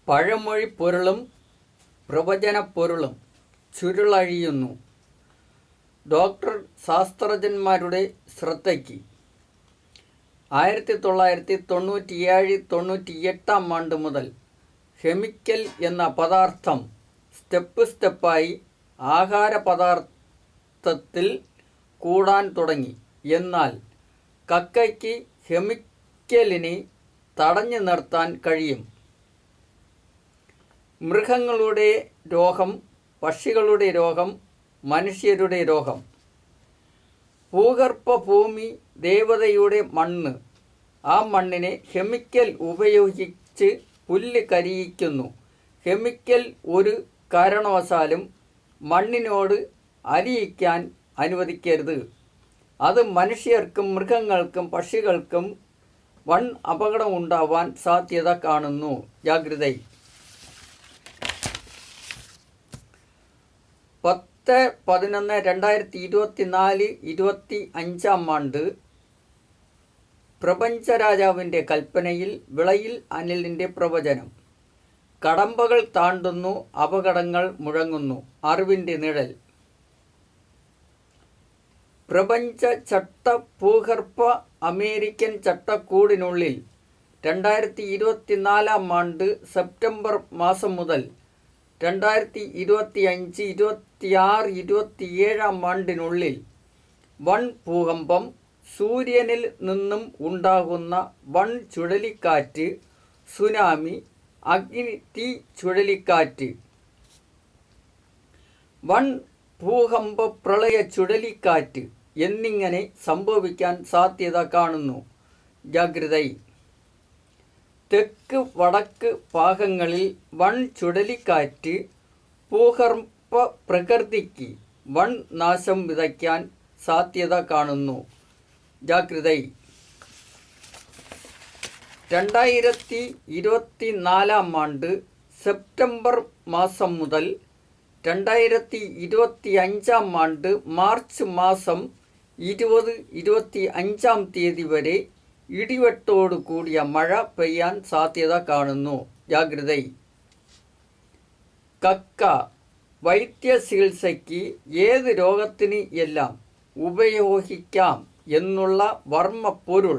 പഴമൊഴി പൊരുളും പ്രവചനപ്പൊരുളും ചുരുളഴിയുന്നു. ഡോക്ടർ ശാസ്ത്രജ്ഞന്മാരുടെ ശ്രദ്ധയ്ക്ക് 1997-98 മുതൽ കെമിക്കൽ എന്ന പദാർത്ഥം സ്റ്റെപ്പായി ആഹാര പദാർത്ഥത്തിൽ കൂടാൻ തുടങ്ങി. എന്നാൽ കക്കയ്ക്ക് കെമിക്കലിനെ തടഞ്ഞു നിർത്താൻ കഴിയും. മൃഗങ്ങളുടെ രോഗം, പക്ഷികളുടെ രോഗം, മനുഷ്യരുടെ രോഗം. ഭൂഗർഭ ഭൂമി ദേവതയുടെ മണ്ണ്. ആ മണ്ണിനെ കെമിക്കൽ ഉപയോഗിച്ച് പുല്ല് കരിയിക്കുന്നു. കെമിക്കൽ ഒരു കാരണവശാലും മണ്ണിനോട് അലിയിക്കാൻ അനുവദിക്കരുത്. അത് മനുഷ്യർക്കും മൃഗങ്ങൾക്കും പക്ഷികൾക്കും വൻ അപകടം ഉണ്ടാവാൻ സാധ്യത കാണുന്നു. ജാഗ്രത. 10-11-2024-25 പ്രപഞ്ചരാജാവിൻ്റെ കൽപ്പനയിൽ വിളയിൽ അനിലിൻ്റെ പ്രവചനം. കടമ്പകൾ താണ്ടുന്നു, അപകടങ്ങൾ മുഴങ്ങുന്നു. അറിവിൻ്റെ നിഴൽ. പ്രപഞ്ച ചട്ട ഭൂഗർഭ അമേരിക്കൻ ചട്ടക്കൂടിനുള്ളിൽ 2024 സെപ്റ്റംബർ മാസം മുതൽ 2025, 26, 27 വൻ ഭൂകമ്പം, സൂര്യനിൽ നിന്നും ഉണ്ടാകുന്ന വൻ ചുഴലിക്കാറ്റ്, സുനാമി, അഗ്നി, തീ ചുഴലിക്കാറ്റ്, വൻ ഭൂകമ്പ, പ്രളയ ചുഴലിക്കാറ്റ് എന്നിങ്ങനെ സംഭവിക്കാൻ സാധ്യത കാണുന്നു. ജാഗ്രത. തെക്ക് വടക്ക് ഭാഗങ്ങളിൽ വൻ ചുഴലിക്കാറ്റ് ഭൂഗർഭ പ്രകൃതിക്ക് വൻ നാശം വിതയ്ക്കാൻ സാധ്യത കാണുന്നു. ജാഗ്രത. 2024 സെപ്റ്റംബർ മാസം മുതൽ 2025 മാർച്ച് മാസം 20-25 വരെ ഇടിവെട്ടോടു കൂടിയ മഴ പെയ്യാൻ സാധ്യത കാണുന്നു. ജാഗ്രത. കക്ക വൈദ്യചികിത്സയ്ക്ക് ഏത് രോഗത്തിന് എല്ലാം ഉപയോഗിക്കാം എന്നുള്ള വർമ്മപ്പൊരുൾ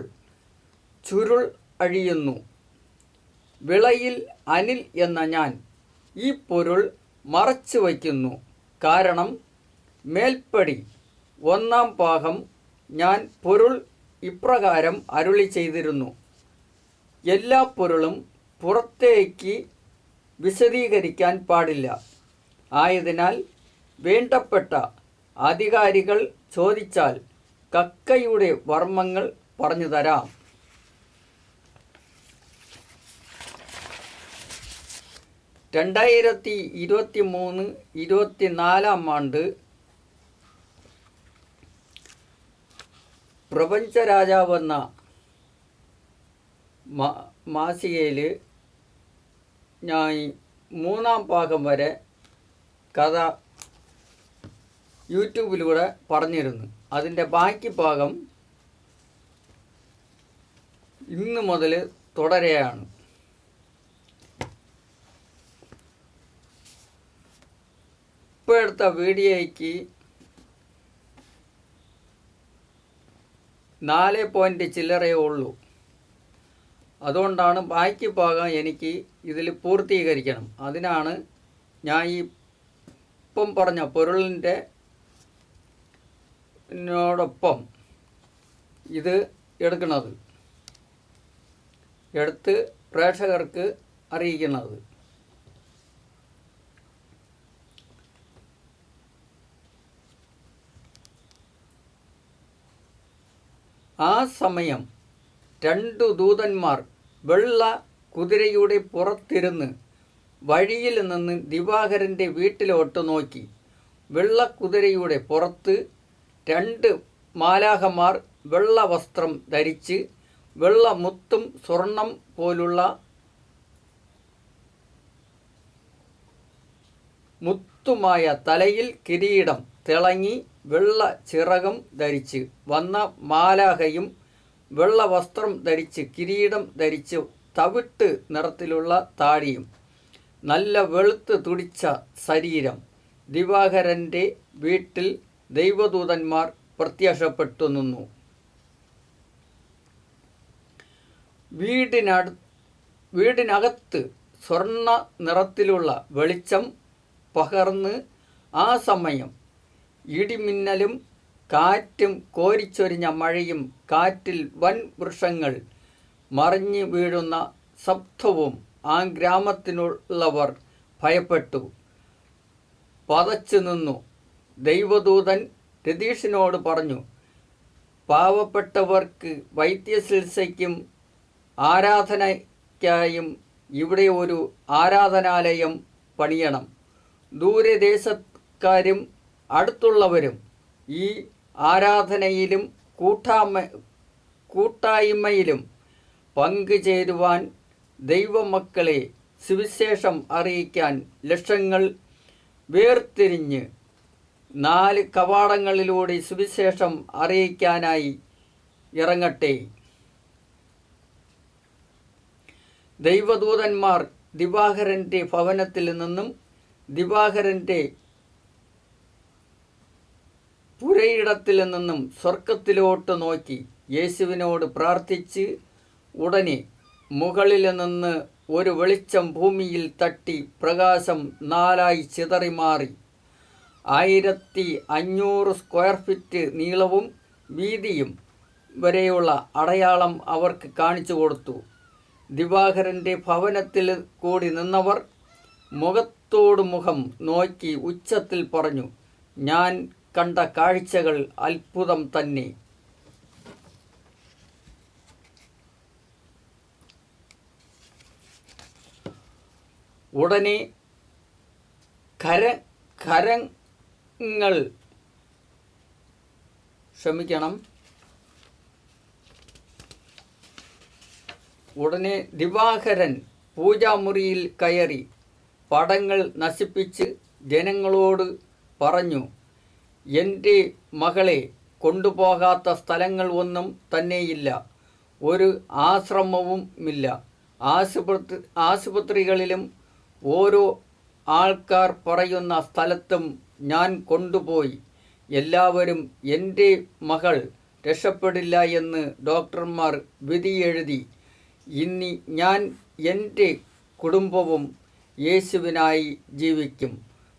ചുരുൾ അഴിയുന്നു. വിളയിൽ അനിൽ എന്ന ഞാൻ ഈ പൊരുൾ മറച്ചു വയ്ക്കുന്നു. കാരണം മേൽപ്പടി 1 ഭാഗം ഞാൻ പൊരുൾ ഇപ്രകാരം അരുളി ചെയ്തിരുന്നു. എല്ലാ പൊരുളും പുറത്തേക്ക് വിശദീകരിക്കാൻ പാടില്ല. ആയതിനാൽ വേണ്ടപ്പെട്ട അധികാരികൾ ചോദിച്ചാൽ കക്കയുടെ വർമ്മങ്ങൾ പറഞ്ഞു തരാം. 2023-24 പ്രപഞ്ചരാജാവെന്ന മാസികയിൽ ഞാൻ 3 ഭാഗം വരെ കഥ യൂട്യൂബിലൂടെ പറഞ്ഞിരുന്നു. അതിൻ്റെ ബാക്കി ഭാഗം ഇന്ന് മുതൽ തുടരുകയാണ്. ഇപ്പോൾ എടുത്ത വീഡിയോയ്ക്ക് 4 പോയിൻ്റ് ചില്ലറയേ ഉള്ളൂ. അതുകൊണ്ടാണ് ബാക്കി ഭാഗം എനിക്ക് ഇതിൽ പൂർത്തീകരിക്കണം. അതിനാണ് ഞാൻ ഈ ഇപ്പം പറഞ്ഞ പൊരുളിൻ്റെ നോടൊപ്പം ഇത് എടുക്കുന്നത്, എടുത്ത് പ്രേക്ഷകർക്ക് അറിയിക്കുന്നത്. ആ സമയം 2 ദൂതന്മാർ വെള്ള കുതിരയുടെ പുറത്തിരുന്ന് വഴിയിൽ നിന്ന് ദിവാകരൻ്റെ വീട്ടിലോട്ട് നോക്കി. വെള്ളക്കുതിരയുടെ പുറത്ത് 2 മാലാഖമാർ വെള്ള വസ്ത്രം ധരിച്ച് വെള്ള മുത്തും സ്വർണം പോലുള്ള മുത്തുമായ തലയിൽ കിരീടം തിളങ്ങി വെള്ള ചിറകും ധരിച്ച് വന്ന മാലാഖയും വെള്ള വസ്ത്രം ധരിച്ച് കിരീടം ധരിച്ച് തവിട്ട് നിറത്തിലുള്ള താടിയും നല്ല വെളുത്ത് തുടിച്ച ശരീരം. ദിവാകരൻ്റെ വീട്ടിൽ ദൈവദൂതന്മാർ പ്രത്യക്ഷപ്പെട്ടു നിന്നു. വീടിനകത്ത് സ്വർണ്ണ നിറത്തിലുള്ള വെളിച്ചം പകർന്ന് ആ സമയം ഇടിമിന്നലും കാറ്റും കോരിച്ചൊരിഞ്ഞ മഴയും കാറ്റിൽ വൻ വൃക്ഷങ്ങൾ മറിഞ്ഞു വീഴുന്ന ശബ്ദവും ആ ഗ്രാമത്തിലുള്ളവർ ഭയപ്പെട്ടു പതച്ചു നിന്നു. ദൈവദൂതൻ രതീഷിനോട് പറഞ്ഞു, പാവപ്പെട്ടവർക്ക് വൈദ്യചികിത്സയ്ക്കും ആരാധനയ്ക്കായും ഇവിടെ ഒരു ആരാധനാലയം പണിയണം. ദൂരദേശക്കാരും അടുത്തുള്ളവരും ഈ ആരാധനയിലും കൂട്ടായ്മയിലും പങ്കുചേരുവാൻ ദൈവമക്കളെ സുവിശേഷം അറിയിക്കാൻ ലക്ഷങ്ങൾ വേർതിരിഞ്ഞ് 4 കവാടങ്ങളിലൂടെ സുവിശേഷം അറിയിക്കാനായി ഇറങ്ങട്ടെ. ദൈവദൂതന്മാർ ദിവാകരൻ്റെ ഭവനത്തിൽ നിന്നും ദിവാകരൻ്റെ പുരയിടത്തിൽ നിന്നും സ്വർഗത്തിലോട്ട് നോക്കി യേശുവിനോട് പ്രാർത്ഥിച്ച് ഉടനെ മുകളിൽ നിന്ന് ഒരു വെളിച്ചം ഭൂമിയിൽ തട്ടി പ്രകാശം 4 ചിതറിമാറി. 1500 സ്ക്വയർ ഫീറ്റ് നീളവും വീതിയും വരെയുള്ള അടയാളം അവർക്ക് കാണിച്ചു കൊടുത്തു. ദിവാകരൻ്റെ ഭവനത്തിൽ കൂടി നിന്നവർ മുഖത്തോട് മുഖം നോക്കി ഉച്ചത്തിൽ പറഞ്ഞു, ഞാൻ കണ്ട കാഴ്ചകൾ അത്ഭുതം തന്നെ. ഉടനെ ഉടനെ ദിവാകരൻ പൂജാമുറിയിൽ കയറി പടങ്ങൾ നശിപ്പിച്ച് ജനങ്ങളോട് പറഞ്ഞു, എൻ്റെ മകളെ കൊണ്ടുപോകാത്ത സ്ഥലങ്ങൾ ഒന്നും തന്നെയില്ല, ഒരു ആശ്രമവുമില്ല. ആശുപത്രികളിലും ഓരോ ആൾക്കാർ പറയുന്ന സ്ഥലത്തും ഞാൻ കൊണ്ടുപോയി. എല്ലാവരും എൻ്റെ മകൾ രക്ഷപ്പെടില്ല എന്ന് ഡോക്ടർമാർ വിധിയെഴുതി. ഇനി ഞാൻ എൻ്റെ കുടുംബവും യേശുവിനായി ജീവിക്കും.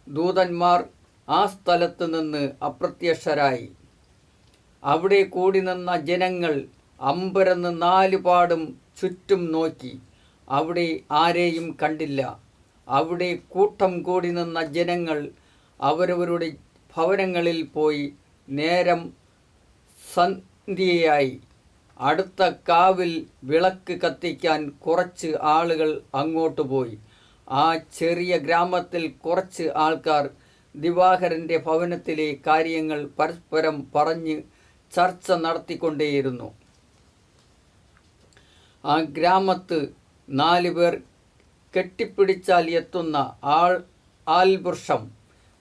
ദൂതന്മാർ ആ സ്ഥലത്ത് നിന്ന് അപ്രത്യക്ഷരായി. അവിടെ കൂടി നിന്ന ജനങ്ങൾ അമ്പരന്ന് 4 പാടും ചുറ്റും നോക്കി. അവിടെ ആരെയും കണ്ടില്ല. അവിടെ കൂട്ടം കൂടി നിന്ന ജനങ്ങൾ അവരവരുടെ ഭവനങ്ങളിൽ പോയി. നേരം സന്ധ്യയായി. അടുത്ത കാവിൽ വിളക്ക് കത്തിക്കാൻ കുറച്ച് ആളുകൾ അങ്ങോട്ട് പോയി. ആ ചെറിയ ഗ്രാമത്തിൽ കുറച്ച് ആൾക്കാർ ദിവാകരൻ്റെ ഭവനത്തിലെ കാര്യങ്ങൾ പരസ്പരം പറഞ്ഞ് ചർച്ച നടത്തിക്കൊണ്ടേയിരുന്നു. ആ ഗ്രാമത്ത് 4 പേർ കെട്ടിപ്പിടിച്ചാൽ എത്തുന്ന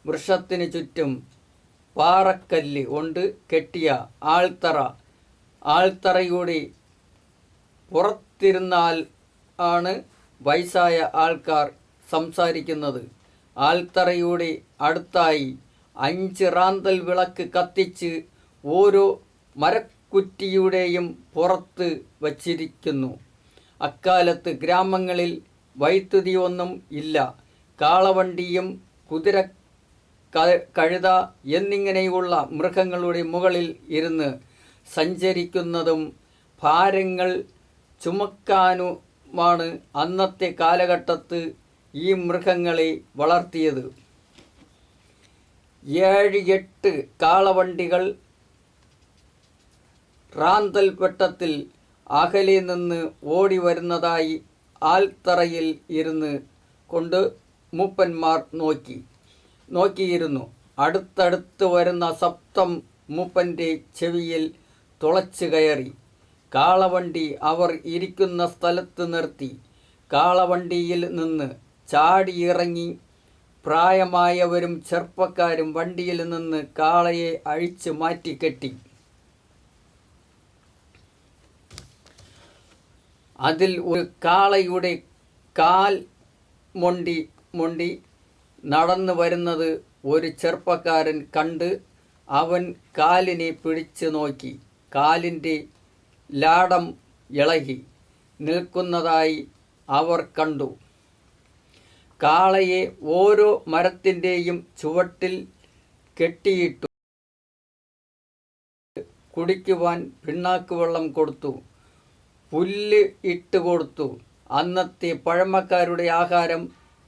വൃക്ഷത്തിന് ചുറ്റും പാറക്കല്ല് കൊണ്ട് കെട്ടിയ ആൾത്തറയുടെ പുറത്തിരുന്നാൽ ആണ് വയസ്സായ ആൾക്കാർ സംസാരിക്കുന്നത്. ആൾത്തറയുടെ അടുത്തായി 5 റാന്തൽ വിളക്ക് കത്തിച്ച് ഓരോ മരക്കുറ്റിയുടെയും പുറത്ത് വച്ചിരിക്കുന്നു. അക്കാലത്ത് ഗ്രാമങ്ങളിൽ വൈദ്യുതി ഒന്നും ഇല്ല. കാളവണ്ടിയും കുതിര, കഴുത എന്നിങ്ങനെയുള്ള മൃഗങ്ങളുടെ മുകളിൽ ഇരുന്ന് സഞ്ചരിക്കുന്നതും ഭാരങ്ങൾ ചുമക്കാനുമാണ് അന്നത്തെ കാലഘട്ടത്ത് ഈ മൃഗങ്ങളെ വളർത്തിയത്. 7-8 കാളവണ്ടികൾ റാന്തൽ വെട്ടത്തിൽ അകലെ നിന്ന് ഓടി വരുന്നതായി ആൽത്തറയിൽ ഇരുന്ന് കൊണ്ട് മൂപ്പന്മാർ നോക്കിയിരുന്നു. അടുത്തടുത്ത് വരുന്ന ശബ്ദം മൂപ്പൻ്റെ ചെവിയിൽ തുളച്ചു കയറി. കാളവണ്ടി അവർ ഇരിക്കുന്ന സ്ഥലത്ത് നിർത്തി. കാളവണ്ടിയിൽ നിന്ന് ചാടിയിറങ്ങി പ്രായമായവരും ചെറുപ്പക്കാരും വണ്ടിയിൽ നിന്ന് കാളയെ അഴിച്ച് മാറ്റിക്കെട്ടി. അതിൽ ഒരു കാളയുടെ കാൽ മൊണ്ടി മുണ്ടി നടന്നു വരുന്നത് ഒരു ചെറുപ്പക്കാരൻ കണ്ട് അവൻ കാലിനെ പിടിച്ചു നോക്കി. കാലിൻ്റെ ലാടം ഇളകി നിൽക്കുന്നതായി അവർ കണ്ടു. കാളയെ ഓരോ മരത്തിൻ്റെയും ചുവട്ടിൽ കെട്ടിയിട്ടു. കുടിക്കുവാൻ പിണ്ണാക്ക് വെള്ളം കൊടുത്തു, പുല്ല് ഇട്ട് കൊടുത്തു. അന്നത്തെ പഴമക്കാരുടെ ആഹാരം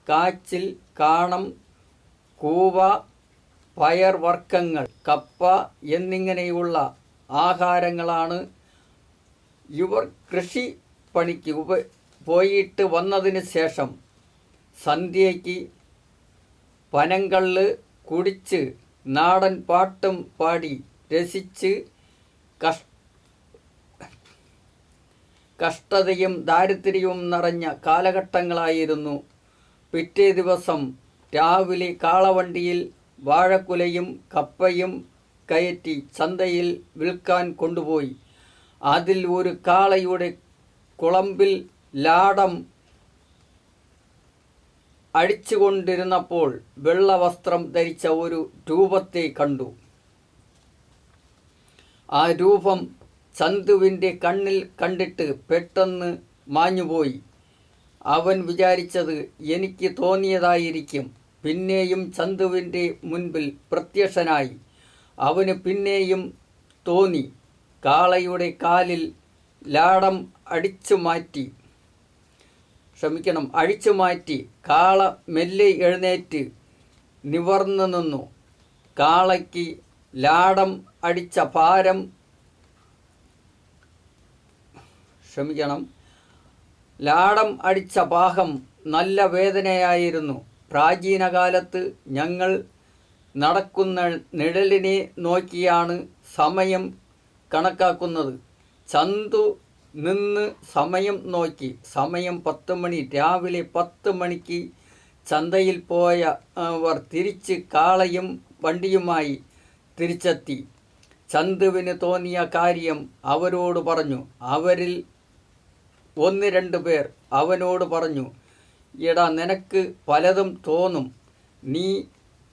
കാച്ചിൽ, കാണം, കൂവ, പയർ വർഗ്ഗങ്ങൾ, കപ്പ എന്നിങ്ങനെയുള്ള ആഹാരങ്ങളാണ്. ഇവർ കൃഷി പണിക്ക് പോയിട്ട് വന്നതിന് ശേഷം സന്ധ്യയ്ക്ക് പനങ്കള്ള് കുടിച്ച് നാടൻ പാട്ടും പാടി രസിച്ച് കഷ്ടതയും ദാരിദ്ര്യവും നിറഞ്ഞ കാലഘട്ടങ്ങളായിരുന്നു. പിറ്റേ ദിവസം രാവിലെ കാളവണ്ടിയിൽ വാഴക്കുലയും കപ്പയും കയറ്റി ചന്തയിൽ വിൽക്കാൻ കൊണ്ടുപോയി. അതിൽ ഒരു കാളയുടെ കുളമ്പിൽ ലാടം അടിച്ചുകൊണ്ടിരുന്നപ്പോൾ വെള്ള വസ്ത്രം ധരിച്ച ഒരു രൂപത്തെ കണ്ടു. ആ രൂപം ചന്തുവിൻ്റെ കണ്ണിൽ കണ്ടിട്ട് പെട്ടെന്ന് മാഞ്ഞുപോയി. അവൻ വിചാരിച്ചത് എനിക്ക് തോന്നിയതായിരിക്കും. പിന്നെയും ചന്തുവിൻ്റെ മുൻപിൽ പ്രത്യക്ഷനായി. അവന് പിന്നെയും തോന്നി. കാളയുടെ കാലിൽ ലാടം അടിച്ചു മാറ്റി. കാള മെല്ലെ എഴുന്നേറ്റ് നിവർന്നു നിന്നു. കാളയ്ക്ക് ലാടം അടിച്ച ഭാഗം നല്ല വേദനയായിരുന്നു. പ്രാചീന കാലത്ത് ഞങ്ങൾ നടക്കുന്ന നിഴലിനെ നോക്കിയാണ് സമയം കണക്കാക്കുന്നത്. ചന്തു നിന്ന് സമയം നോക്കി. സമയം 10 മണി. രാവിലെ 10 മണിക്ക് ചന്തയിൽ പോയവർ തിരിച്ച് കാളയും വണ്ടിയുമായി തിരിച്ചെത്തി. ചന്തുവിന് തോന്നിയ കാര്യം അവരോട് പറഞ്ഞു. അവരിൽ 1-2 പേർ അവനോട് പറഞ്ഞു, എടാ, നിനക്ക് പലതും തോന്നും. നീ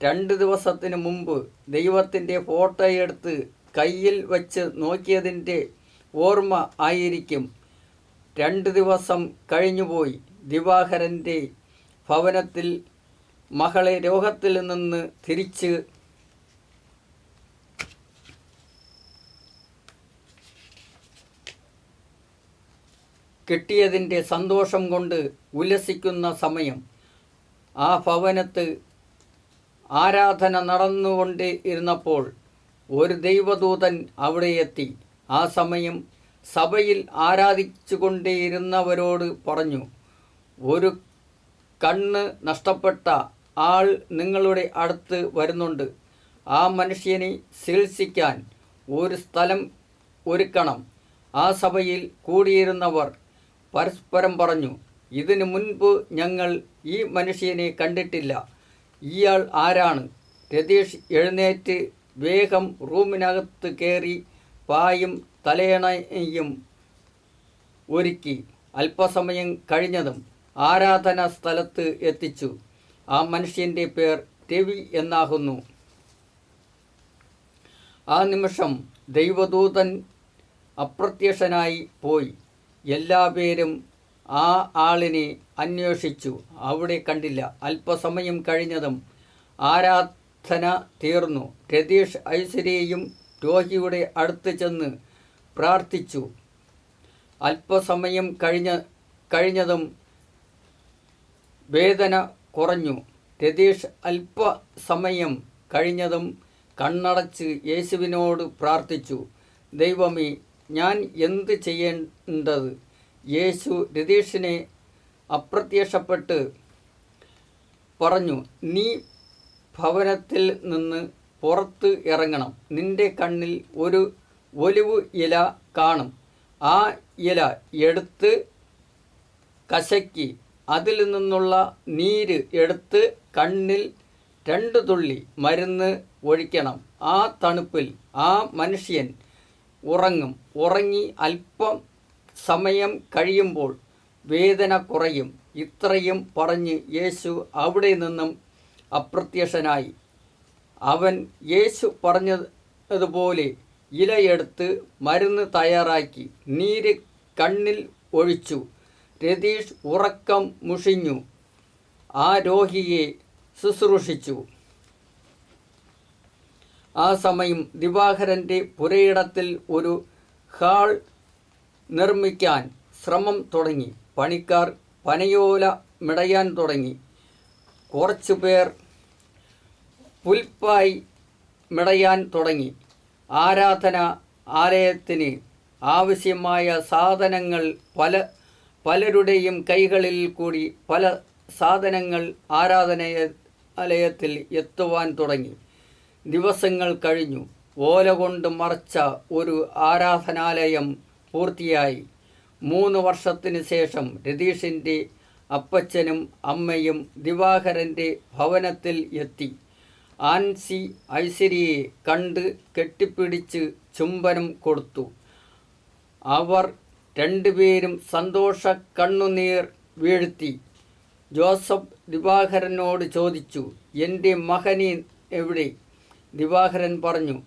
2 ദിവസത്തിന് മുമ്പ് ദൈവത്തിൻ്റെ ഫോട്ടോയെടുത്ത് കയ്യിൽ വച്ച് നോക്കിയതിൻ്റെ ഓർമ്മ ആയിരിക്കും. 2 ദിവസം കഴിഞ്ഞുപോയി. ദിവാകരൻ്റെ ഭവനത്തിൽ മകളെ രോഗത്തിൽ നിന്ന് തിരിച്ച് കിട്ടിയതിൻ്റെ സന്തോഷം കൊണ്ട് ഉല്ലസിക്കുന്ന സമയം. ആ ഭവനത്ത് ആരാധന നടന്നുകൊണ്ടേ ഇരുന്നപ്പോൾ ഒരു ദൈവദൂതൻ അവിടെ എത്തി. ആ സമയം സഭയിൽ ആരാധിച്ചുകൊണ്ടേയിരുന്നവരോട് പറഞ്ഞു, ഒരു കണ്ണ് നഷ്ടപ്പെട്ട ആൾ നിങ്ങളുടെ അടുത്ത് വരുന്നുണ്ട്. ആ മനുഷ്യനെ ചികിത്സിക്കാൻ ഒരു സ്ഥലം ഒരുക്കണം. ആ സഭയിൽ കൂടിയിരുന്നവർ പരസ്പരം പറഞ്ഞു, ഇതിനു മുൻപ് ഞങ്ങൾ ഈ മനുഷ്യനെ കണ്ടിട്ടില്ല. ഇയാൾ ആരാണ്? രതീഷ് എഴുന്നേറ്റ് വേഗം റൂമിനകത്ത് കയറി പായും തലയണയും ഒരുക്കി. അല്പസമയം കഴിഞ്ഞതും ആരാധനാ സ്ഥലത്ത് എത്തിച്ചു. ആ മനുഷ്യൻ്റെ പേർ രവി എന്നാകുന്നു. ആ നിമിഷം ദൈവദൂതൻ അപ്രത്യക്ഷനായി പോയി. എല്ലാവരും ആ ആളിനെ അന്വേഷിച്ചു. അവിടെ കണ്ടില്ല. അല്പസമയം കഴിഞ്ഞതും ആരാധന തീർന്നു. രതീഷ് ഐശ്വര്യയും രോഗിയുടെ അടുത്ത് ചെന്ന് പ്രാർത്ഥിച്ചു. അല്പസമയം കഴിഞ്ഞതും വേദന കുറഞ്ഞു. രതീഷ് അല്പസമയം കഴിഞ്ഞതും കണ്ണടച്ച് യേശുവിനോട് പ്രാർത്ഥിച്ചു, ദൈവമേ, ഞാൻ എന്ത് ചെയ്യേണ്ടത്? യേശു രതീഷിനെ അപ്രത്യക്ഷപ്പെട്ട് പറഞ്ഞു, നീ ഭവനത്തിൽ നിന്ന് പുറത്ത് ഇറങ്ങണം. നിന്റെ കണ്ണിൽ ഒരു ഒലിവ് ഇല കാണും. ആ ഇല എടുത്ത് കശക്കി അതിൽ നിന്നുള്ള നീര് എടുത്ത് കണ്ണിൽ 2 തുള്ളി മരുന്ന് ഒഴിക്കണം. ആ തണുപ്പിൽ ആ മനുഷ്യൻ ഉറങ്ങി അല്പം സമയം കഴിയുമ്പോൾ വേദന കുറയും. ഇത്രയും പറഞ്ഞ് യേശു അവിടെ നിന്നും അപ്രത്യക്ഷനായി. അവൻ യേശു പറഞ്ഞതുപോലെ ഇലയെടുത്ത് മരുന്ന് തയ്യാറാക്കി നീര് കണ്ണിൽ ഒഴിച്ചു. രതീഷ് ഉറക്കം മുഷിഞ്ഞു ആ രോഗിയെ ശുശ്രൂഷിച്ചു. ആ സമയം ദിവാകരൻ്റെ പുരയിടത്തിൽ ഒരു ഹാൾ നിർമ്മിക്കാൻ ശ്രമം തുടങ്ങി. പണിക്കാർ പനയോല മിടയാൻ തുടങ്ങി. കുറച്ചുപേർ പുൽപ്പായി മിടയാൻ തുടങ്ങി. ആരാധനാലയത്തിന് ആവശ്യമായ സാധനങ്ങൾ പലരുടെയും കൈകളിൽ കൂടി പല സാധനങ്ങൾ ആരാധനാലയത്തിൽ എത്തുവാൻ തുടങ്ങി. ദിവസങ്ങൾ കഴിഞ്ഞു. ഓല കൊണ്ട് മറച്ച ഒരു ആരാധനാലയം പൂർത്തിയായി. 3 വർഷത്തിന് ശേഷം രതീഷിൻ്റെ അപ്പച്ചനും അമ്മയും ദിവാകരൻ്റെ ഭവനത്തിൽ എത്തി. ആൻസി ഐശ്വര്യയെ കണ്ട് കെട്ടിപ്പിടിച്ച് ചുംബനം കൊടുത്തു. അവർ രണ്ടുപേരും സന്തോഷ കണ്ണുനീർ വീഴ്ത്തി. ജോസഫ് ദിവാകരനോട് ചോദിച്ചു, എൻ്റെ മകനെ എവിടെ? ദിവാകരൻ പറഞ്ഞു,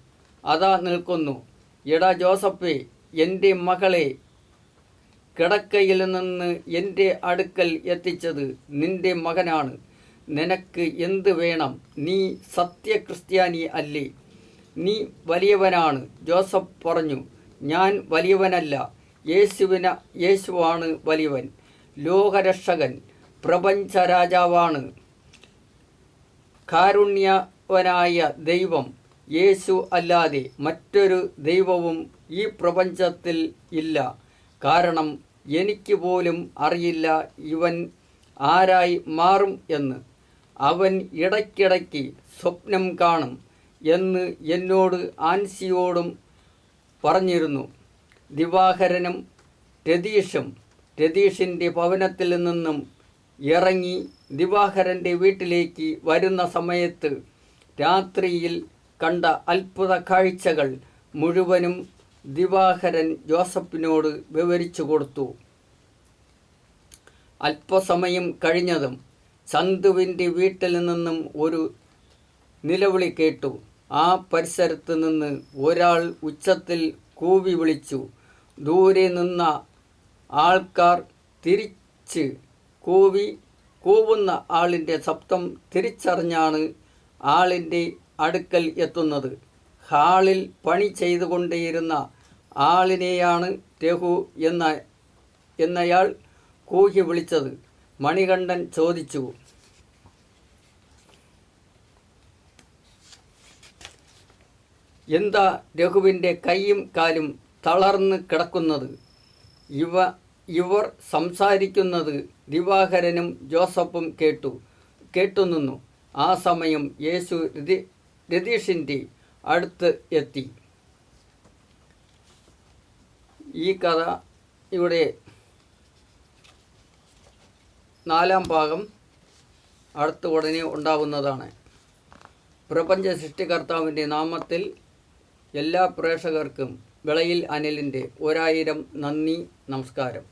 അതാ നിൽക്കുന്നു. എടാ ജോസഫേ, എൻ്റെ മകളെ കിടക്കയിൽ നിന്ന് എൻ്റെ അടുക്കൽ എത്തിച്ചത് നിൻ്റെ മകനാണ്. നിനക്ക് എന്ത് വേണം? നീ സത്യക്രിസ്ത്യാനി അല്ലേ? വലിയവനാണ്. ജോസഫ് പറഞ്ഞു, ഞാൻ വലിയവനല്ല, യേശുവാണ് വലിയവൻ. ലോകരക്ഷകൻ, പ്രപഞ്ചരാജാവാണ്. കാരുണ്യവനായ ദൈവം യേശു അല്ലാതെ മറ്റൊരു ദൈവവും ഈ പ്രപഞ്ചത്തിൽ ഇല്ല. കാരണം എനിക്ക് പോലും അറിയില്ല ഇവൻ ആരായി മാറും എന്ന്. അവൻ ഇടയ്ക്കിടയ്ക്ക് സ്വപ്നം കാണും എന്ന് എന്നോട് ആൻസിയോടും പറഞ്ഞിരുന്നു. ദിവാകരനും രതീഷിൻ്റെ ഭവനത്തിൽ നിന്നും ഇറങ്ങി ദിവാകരൻ്റെ വീട്ടിലേക്ക് വരുന്ന സമയത്ത് രാത്രിയിൽ കണ്ട അത്ഭുത കാഴ്ചകൾ മുഴുവനും ദിവാകരൻ ജോസഫിനോട് വിവരിച്ചു കൊടുത്തു. അല്പസമയം കഴിഞ്ഞതും ചന്തുവിൻ്റെ വീട്ടിൽ നിന്നും ഒരു നിലവിളി കേട്ടു. ആ പരിസരത്ത് നിന്ന് ഒരാൾ ഉച്ചത്തിൽ കൂവി വിളിച്ചു. ദൂരെ നിന്ന ആൾക്കാർ തിരിച്ച് കൂവുന്ന ആളിൻ്റെ ശബ്ദം തിരിച്ചറിഞ്ഞാണ് ആളിൻ്റെ അടുക്കൽ എത്തുന്നത്. ഹാളിൽ പണി ചെയ്തുകൊണ്ടേയിരുന്ന ആളിനെയാണ് രഘു എന്നയാൾ കൂകി വിളിച്ചത്. മണികണ്ഠൻ ചോദിച്ചു, എന്താ രഘുവിൻ്റെ കൈയും കാലും തളർന്ന് കിടക്കുന്നത്? ഇവർ സംസാരിക്കുന്നത് ദിവാകരനും ജോസഫും കേട്ടുനിന്നു. ആ സമയം യേശു രതീഷിൻ്റെ അടുത്ത് എത്തി. ഈ കഥ ഇവിടെ 4-ാം ഭാഗം അടുത്ത ഉടനെ ഉണ്ടാവുന്നതാണ്. പ്രപഞ്ച സൃഷ്ടികർത്താവിൻ്റെ നാമത്തിൽ എല്ലാ പ്രേക്ഷകർക്കും വിളയിൽ അനിലിൻ്റെ 1000 നന്ദി, നമസ്കാരം.